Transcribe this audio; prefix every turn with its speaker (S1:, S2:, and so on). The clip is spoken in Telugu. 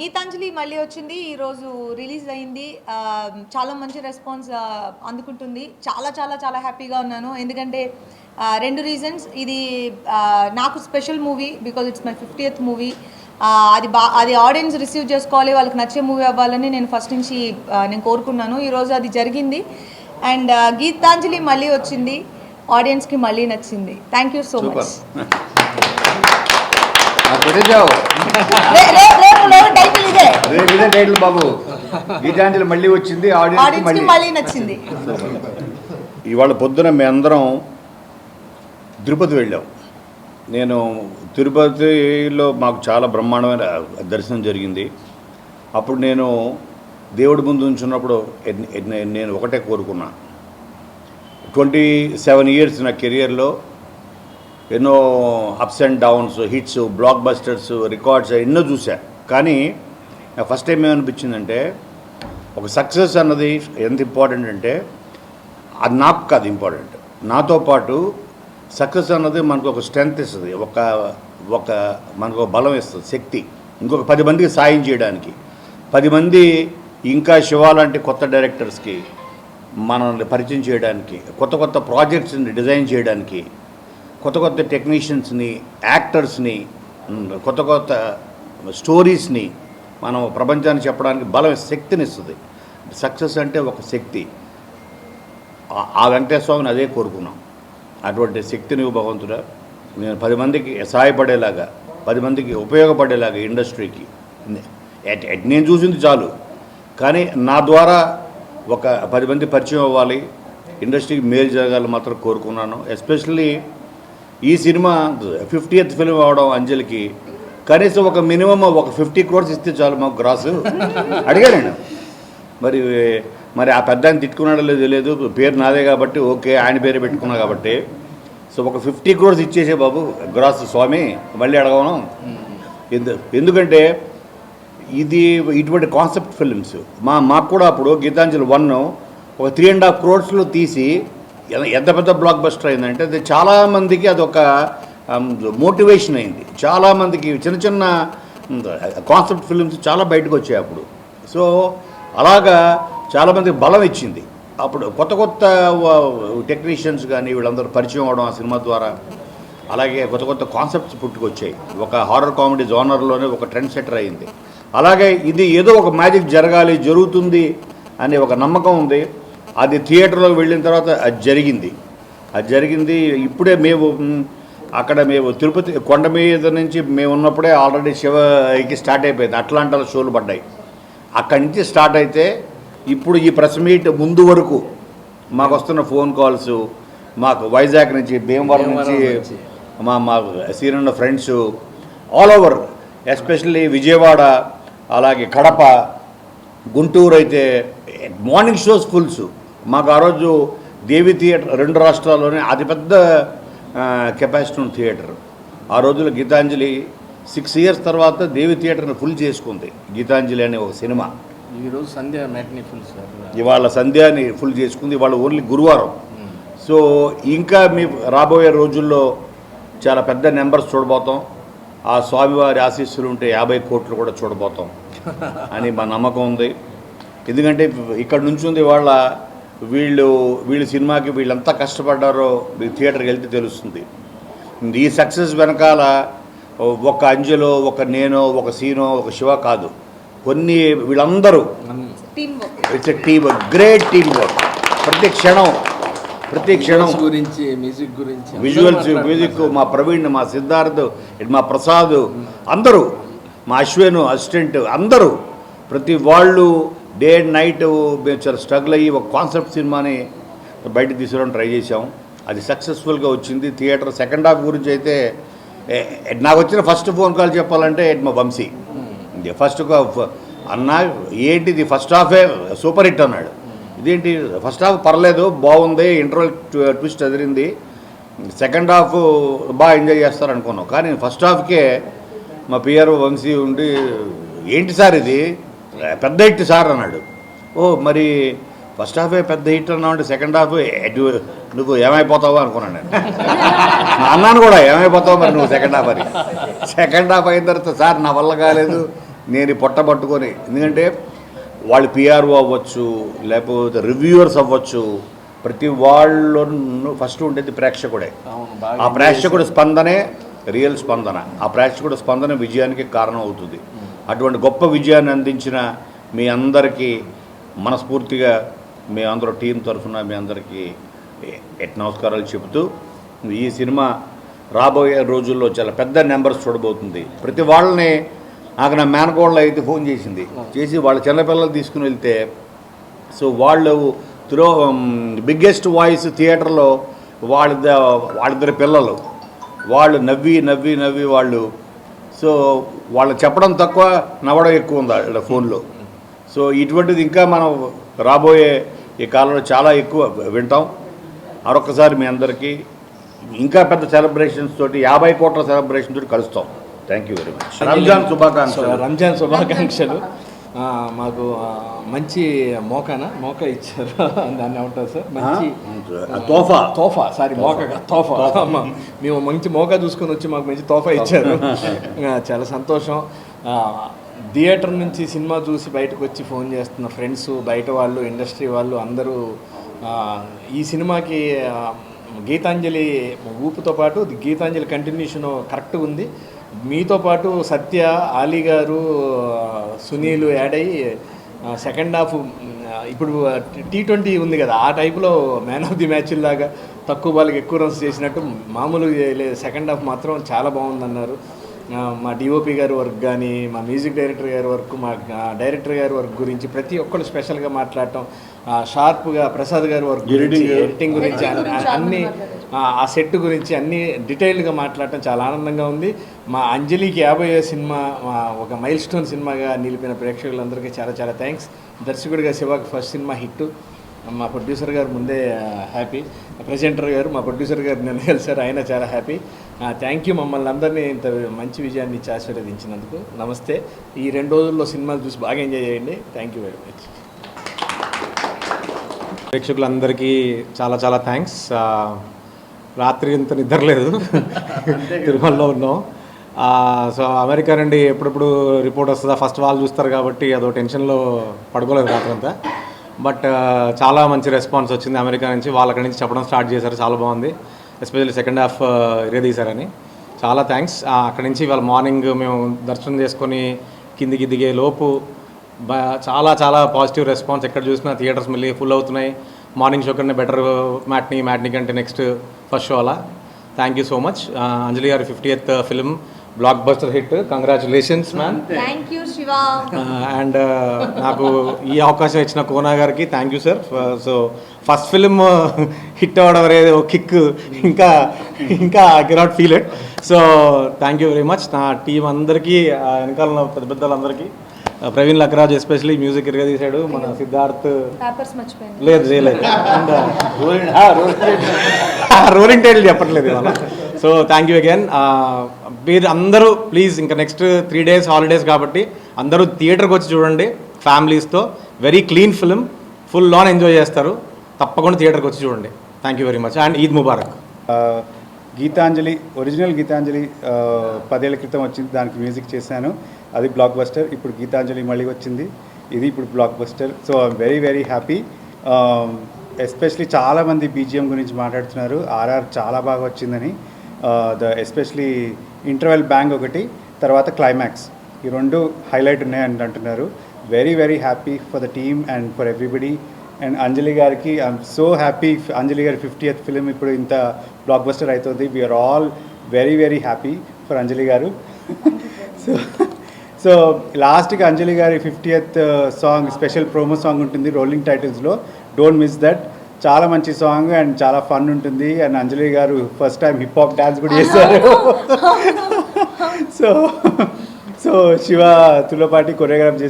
S1: గీతాంజలి మళ్ళీ వచ్చింది, ఈరోజు రిలీజ్ అయింది. చాలా మంచి రెస్పాన్స్ అందుకుంటుంది. చాలా చాలా చాలా హ్యాపీగా ఉన్నాను. ఎందుకంటే 2 రీజన్స్. ఇది నాకు special movie because it's my 50th movie. అది ఆడియన్స్ రిసీవ్ చేసుకోవాలి, వాళ్ళకి నచ్చే మూవీ అవ్వాలని నేను ఫస్ట్ నుంచి నేను కోరుకున్నాను. ఈరోజు అది జరిగింది. అండ్ గీతాంజలి మళ్ళీ వచ్చింది, ఆడియన్స్కి మళ్ళీ నచ్చింది. Thank you so much.
S2: బాబు గీతాంజలి మళ్ళీ వచ్చింది, ఆడియన్స్ మళ్ళీ నచ్చింది. ఇవాళ పొద్దున మేమందరం తిరుపతి వెళ్ళాం. నేను తిరుపతిలో మాకు చాలా బ్రహ్మాండమైన దర్శనం జరిగింది. అప్పుడు నేను దేవుడి ముందు ఉంచున్నప్పుడు నేను ఒకటే కోరుకున్నా. 27 years నా కెరియర్లో ఎన్నో ups and downs, hits, black busters, records ఎన్నో చూసా. కానీ నాకు ఫస్ట్ టైం ఏమనిపించిందంటే ఒక సక్సెస్ అన్నది ఎంత ఇంపార్టెంట్ అంటే అది నాకు కాదు ఇంపార్టెంట్, నాతో పాటు సక్సెస్ అన్నది మనకు ఒక స్ట్రెంగ్త్ ఇస్తుంది, ఒక మనకు బలం ఇస్తుంది, శక్తి. ఇంకొక 10 మందికి సాయం చేయడానికి, 10 మంది ఇంకా శివ లాంటి కొత్త డైరెక్టర్స్కి మనల్ని పరిచయం చేయడానికి, కొత్త కొత్త ప్రాజెక్ట్స్ని డిజైన్ చేయడానికి, కొత్త కొత్త టెక్నీషియన్స్ని, యాక్టర్స్ని, కొత్త కొత్త స్టోరీస్ని మనం ప్రపంచానికి చెప్పడానికి బలం, శక్తిని ఇస్తుంది. సక్సెస్ అంటే ఒక శక్తి. ఆ వెంకటేశ్వర స్వామిని అదే కోరుకున్నాం. అటువంటి శక్తిని భగవంతుడా నేను 10 మందికి సహాయపడేలాగా, 10 మందికి ఉపయోగపడేలాగా ఇండస్ట్రీకి నేను చూసింది చాలు, కానీ నా ద్వారా ఒక 10 మంది పరిచయం అవ్వాలి, ఇండస్ట్రీకి మేలు జరగాలని మాత్రం కోరుకున్నాను. ఎస్పెషల్లీ ఈ సినిమా 50th ఫిల్మ్ అవడం అంజలికి కనీసం ఒక మినిమం ఒక 50 crores ఇస్తే చాలు మాకు గ్రాసు అడిగాను నేను. మరి ఆ పెద్ద ఆయన తిట్టుకున్నాడో లేదో తెలియదు, పేరు నాదే కాబట్టి ఓకే, ఆయన పేరే పెట్టుకున్నా కాబట్టి. సో ఒక 50 crores ఇచ్చేసే బాబు గ్రాస్ స్వామి, మళ్ళీ అడగను. ఎందుకంటే ఇది ఇటువంటి కాన్సెప్ట్ ఫిల్మ్స్ మాకు కూడా అప్పుడు గీతాంజలి 1 ఒక 3.5 crores తీసి ఎంత పెద్ద బ్లాక్ బస్టర్ అయిందంటే అది చాలామందికి అదొక మోటివేషన్ అయింది. చాలామందికి చిన్న చిన్న కాన్సెప్ట్ ఫిల్మ్స్ చాలా బయటకు వచ్చాయి అప్పుడు. సో అలాగా చాలామందికి బలం ఇచ్చింది. అప్పుడు కొత్త కొత్త టెక్నీషియన్స్ కానీ వీళ్ళందరూ పరిచయం అవడం ఆ సినిమా ద్వారా. అలాగే కొత్త కొత్త కాన్సెప్ట్స్ పుట్టుకొచ్చాయి. ఒక హారర్ కామెడీ జోనర్లోనే ఒక ట్రెండ్ సెటర్ అయింది. అలాగే ఇది ఏదో ఒక మ్యాజిక్ జరుగుతుంది అనే ఒక నమ్మకం ఉంది. అది థియేటర్లోకి వెళ్ళిన తర్వాత అది జరిగింది. ఇప్పుడే మేము తిరుపతి కొండ మీద నుంచి మేము ఉన్నప్పుడే ఆల్రెడీ శివకి స్టార్ట్ అయిపోయింది, అట్లాంటాలో షోలు పడ్డాయి. అక్కడి నుంచి స్టార్ట్ అయితే ఇప్పుడు ఈ ప్రెస్ మీట్ ముందు వరకు మాకు వస్తున్న ఫోన్ కాల్స్, మాకు వైజాగ్ నుంచి, భీమవరం నుంచి, మా senior friends all over, especially Vijayawada, అలాగే కడప, గుంటూరు అయితే మార్నింగ్ షోస్ ఫుల్స్. మాకు ఆ రోజు దేవి థియేటర్ 2 రాష్ట్రాల్లోనే అతిపెద్ద కెపాసిటీ ఉన్న థియేటర్. ఆ రోజుల్లో గీతాంజలి 6 years తర్వాత దేవి థియేటర్ని ఫుల్ చేసుకుంది గీతాంజలి అనే ఒక సినిమా.
S3: ఈరోజు సంధ్య మ్యాట్నీ ఫుల్ సార్,
S2: ఇవాళ సంధ్యాని ఫుల్ చేసుకుంది. ఇవాళ ఓన్లీ గురువారం. సో ఇంకా మీ రాబోయే రోజుల్లో చాలా పెద్ద నెంబర్స్ చూడబోతాం. ఆ స్వామివారి ఆశీస్సులు ఉంటే 50 కోట్లు కూడా చూడబోతాం అని మా నమ్మకం ఉంది. ఎందుకంటే ఇక్కడ నుంచి ఉంది వాళ్ళ వీళ్ళు సినిమాకి వీళ్ళంతా కష్టపడ్డారో థియేటర్కి వెళ్తే తెలుస్తుంది. ఈ సక్సెస్ వెనకాల ఒక అంజలో, ఒక నేను, ఒక సీనో, ఒక శివ కాదు, వీళ్ళందరూ it's a team, great team work. ప్రతి క్షణం
S3: గురించి, మ్యూజిక్ గురించి,
S2: విజువల్స్, మ్యూజిక్, మా ప్రవీణ్, మా సిద్ధార్థ్, మా ప్రసాద్, అందరూ, మా అశ్విన్ అసిస్టెంట్, అందరూ ప్రతి వాళ్ళు డే అండ్ నైట్ మేము చాలా స్ట్రగుల్ అయ్యి ఒక కాన్సెప్ట్ సినిమాని బయటకు తీసుకురావడం ట్రై చేసాం. అది సక్సెస్ఫుల్గా వచ్చింది. థియేటర్ సెకండ్ హాఫ్ గురించి అయితే నాకు వచ్చిన ఫస్ట్ ఫోన్ కాల్ చెప్పాలంటే మా వంశీ ఫస్ట్ అన్న ఏంటిది ఫస్ట్ హాఫే సూపర్ హిట్ అన్నాడు. ఇదేంటి ఫస్ట్ హాఫ్ పర్లేదు బాగుంది, ఇంటర్వెల్ ట్విస్ట్ అదిరింది, సెకండ్ హాఫ్ బాగా ఎంజాయ్ చేస్తారు అనుకున్నాం. కానీ ఫస్ట్ హాఫ్కే మా పిఆర్ వంశీ ఉండి ఏంటి సార్ ఇది పెద్ద హిట్ సార్ అన్నాడు. ఓ మరి ఫస్ట్ హాఫే పెద్ద హిట్ అన్నావు అంటే సెకండ్ హాఫ్ నువ్వు ఏమైపోతావో అనుకున్నాను నేను. అన్నాను కూడా ఏమైపోతావు మరి నువ్వు సెకండ్ హాఫ్ అని. సెకండ్ హాఫ్ అయిన తర్వాత సార్ నా వల్ల కాలేదు, నేను పొట్ట పట్టుకొని, ఎందుకంటే వాళ్ళు పిఆర్ఓ అవ్వచ్చు, లేకపోతే రివ్యూవర్స్ అవ్వచ్చు, ప్రతి వాళ్ళు ఫస్ట్ ఉండేది ప్రేక్షకుడే. ఆ ప్రేక్షకుడి స్పందనే రియల్ స్పందన, ఆ ప్రేక్షకుడి స్పందన విజయానికి కారణం అవుతుంది. అటువంటి గొప్ప విజయాన్ని అందించిన మీ అందరికీ మనస్ఫూర్తిగా మీ అందరూ టీం తరఫున మీ అందరికీ నమస్కారాలు చెబుతూ, ఈ సినిమా రాబోయే రోజుల్లో చాలా పెద్ద నెంబర్స్ చూడబోతుంది. ప్రతి వాళ్ళని నాకు నా మేనకోళ్ళు అయితే ఫోన్ చేసి వాళ్ళ చిన్నపిల్లలు తీసుకుని వెళ్తే, సో వాళ్ళు బిగ్గెస్ట్ వాయిస్ థియేటర్లో వాళ్ళిద్దరి పిల్లలు వాళ్ళు నవ్వి వాళ్ళు, సో వాళ్ళు చెప్పడం తక్కువ నవ్వడం ఎక్కువ ఉంది వాళ్ళ ఫోన్లో. సో ఇటువంటిది ఇంకా మనం రాబోయే ఈ కాలంలో చాలా ఎక్కువ వింటాం. మరొకసారి మీ అందరికీ ఇంకా పెద్ద సెలబ్రేషన్స్ తోటి 50 కోట్ల సెలబ్రేషన్ తోటి కలుస్తాం. Thank you very much.
S3: Ramzan శుభాకాంక్షలు. మాకు మంచి మోకా ఇచ్చారు, దాన్ని ఏమంటారు సార్, మంచి తోఫా సారీ తోఫా మేము మంచి మోకా చూసుకొని వచ్చి మాకు మంచి తోఫా ఇచ్చారు. చాలా సంతోషం. థియేటర్ నుంచి సినిమా చూసి బయటకు వచ్చి ఫోన్ చేస్తున్న ఫ్రెండ్స్, బయట వాళ్ళు, ఇండస్ట్రీ వాళ్ళు అందరూ ఈ సినిమాకి గీతాంజలి ఊపుతో పాటు గీతాంజలి కంటిన్యూషన్ కరెక్ట్గా ఉంది. మీతో పాటు సత్య, ఆలీ గారు, సునీల్ యాడ్ అయ్యి సెకండ్ హాఫ్ ఇప్పుడు T20 ఉంది కదా, ఆ టైప్లో మ్యాన్ ఆఫ్ ది మ్యాచ్ లాగా తక్కువ బాల్కి ఎక్కువ రన్స్ చేసినట్టు మామూలు సెకండ్ హాఫ్ మాత్రం చాలా బాగుందన్నారు. మా డిఓపి గారి వర్క్ కానీ, మా మ్యూజిక్ డైరెక్టర్ గారి వర్క్, మా డైరెక్టర్ గారి వర్క్ గురించి ప్రతి ఒక్కరు స్పెషల్గా మాట్లాడటం, షార్ప్గా ప్రసాద్ గారి వర్క్ గురించి, ఎడిటింగ్ గురించి, అన్నీ ఆ సెట్ గురించి అన్నీ డీటెయిల్డ్గా మాట్లాడటం చాలా ఆనందంగా ఉంది. మా అంజలికి 50వ సినిమా ఒక మైల్ స్టోన్ సినిమాగా నిలిపిన ప్రేక్షకులందరికీ చాలా చాలా థ్యాంక్స్. దర్శకుడిగా శివాకి ఫస్ట్ సినిమా హిట్. మా ప్రొడ్యూసర్ గారు ముందే హ్యాపీ, ప్రెజెంటర్ గారు మా ప్రొడ్యూసర్ గారు నేను కలిసారు, ఆయన చాలా హ్యాపీ. థ్యాంక్ యూ మమ్మల్ని అందరినీ ఇంత మంచి విజయాన్ని ఇచ్చి ఆశీర్వదించినందుకు. నమస్తే. ఈ 2 రోజుల్లో సినిమాలు చూసి బాగా ఎంజాయ్ చేయండి. Thank you very much.
S4: ప్రేక్షకులందరికీ చాలా చాలా థ్యాంక్స్. రాత్రి ఇంత నిద్రలేదు, తిరుమలలో ఉన్నాం. సో అమెరికా నుండి ఎప్పుడెప్పుడు రిపోర్ట్ వస్తుందా ఫస్ట్ వాళ్ళు చూస్తారు కాబట్టి అదో టెన్షన్లో పడుకోలేదు రాత్రంతా. బట్ చాలా మంచి రెస్పాన్స్ వచ్చింది అమెరికా నుంచి. వాళ్ళు అక్కడి నుంచి చెప్పడం స్టార్ట్ చేశారు, చాలా బాగుంది, ఎస్పెషల్లీ సెకండ్ హాఫ్ తీశారని. చాలా థ్యాంక్స్. అక్కడి నుంచి ఇవాళ మార్నింగ్ మేము దర్శనం చేసుకొని కిందికి దిగే లోపు చాలా చాలా పాజిటివ్ రెస్పాన్స్. ఎక్కడ చూసినా థియేటర్స్ మళ్ళీ ఫుల్ అవుతున్నాయి. మార్నింగ్ షో కన్నా బెటర్ మ్యాట్నీ కంటే నెక్స్ట్ ఫస్ట్ షో అలా. Thank you so much. Anjali గారి 50th film blockbuster hit. Congratulations ma'am.
S1: Thank you Shiva.
S4: And నాకు ఈ అవకాశం ఇచ్చిన కోనా గారికి thank you sir. So first film hit అవ్వడం అనేది ఒక కిక్, ఇంకా I cannot feel it. So thank you very much. నా టీం అందరికీ, వెనకాల ఉన్న పెద్ద పెద్దలందరికీ, ప్రవీణ్ లక్రాజ్ ఎస్పెషలీ మ్యూజిక్ తీశాడు, మన సిద్ధార్థ్ లేదు అండ్ రోలింగ్ టైటిల్ చెప్పట్లేదు ఇవాళ. So thank you again. మీరు అందరూ ప్లీజ్ ఇంకా నెక్స్ట్ 3 days హాలిడేస్ కాబట్టి అందరూ థియేటర్కి వచ్చి చూడండి ఫ్యామిలీస్తో. Very clean film, full on enjoy చేస్తారు. తప్పకుండా థియేటర్కి వచ్చి చూడండి. Thank you very much and Eid Mubarak.
S5: Geetanjali, original Geetanjali 10 ఏళ్ల క్రితం వచ్చింది, దానికి మ్యూజిక్ చేశాను, అది బ్లాక్ బస్టర్. ఇప్పుడు గీతాంజలి మళ్ళీ వచ్చింది, ఇది ఇప్పుడు block buster. So I'm very very happy. Especially చాలామంది బీజిఎం గురించి మాట్లాడుతున్నారు, ఆర్ఆర్ చాలా బాగా వచ్చిందని. ఎస్పెషలీ ఇంటర్వెల్ బ్యాంగ్ ఒకటి, తర్వాత క్లైమాక్స్, ఈ 2 హైలైట్ ఉన్నాయని అంటున్నారు. Very very happy for the team and for everybody. And Anjali గారికి ఐఎమ్ సో హ్యాపీ. అంజలి గారి 50th ఫిలిం ఇప్పుడు ఇంత బ్లాక్ బస్టర్ అవుతుంది. We are all very very happy for Anjali garu. So లాస్ట్కి అంజలి గారి 50th song special promo song ఉంటుంది రోలింగ్ టైటిల్స్లో, డోంట్ మిస్ దట్. చాలా మంచి సాంగ్ అండ్ చాలా ఫన్ ఉంటుంది. And Anjali garu first time hip hop dance కూడా చేశారు. సో శివ తులపాటి కొరియోగ్రాఫ్ చేసి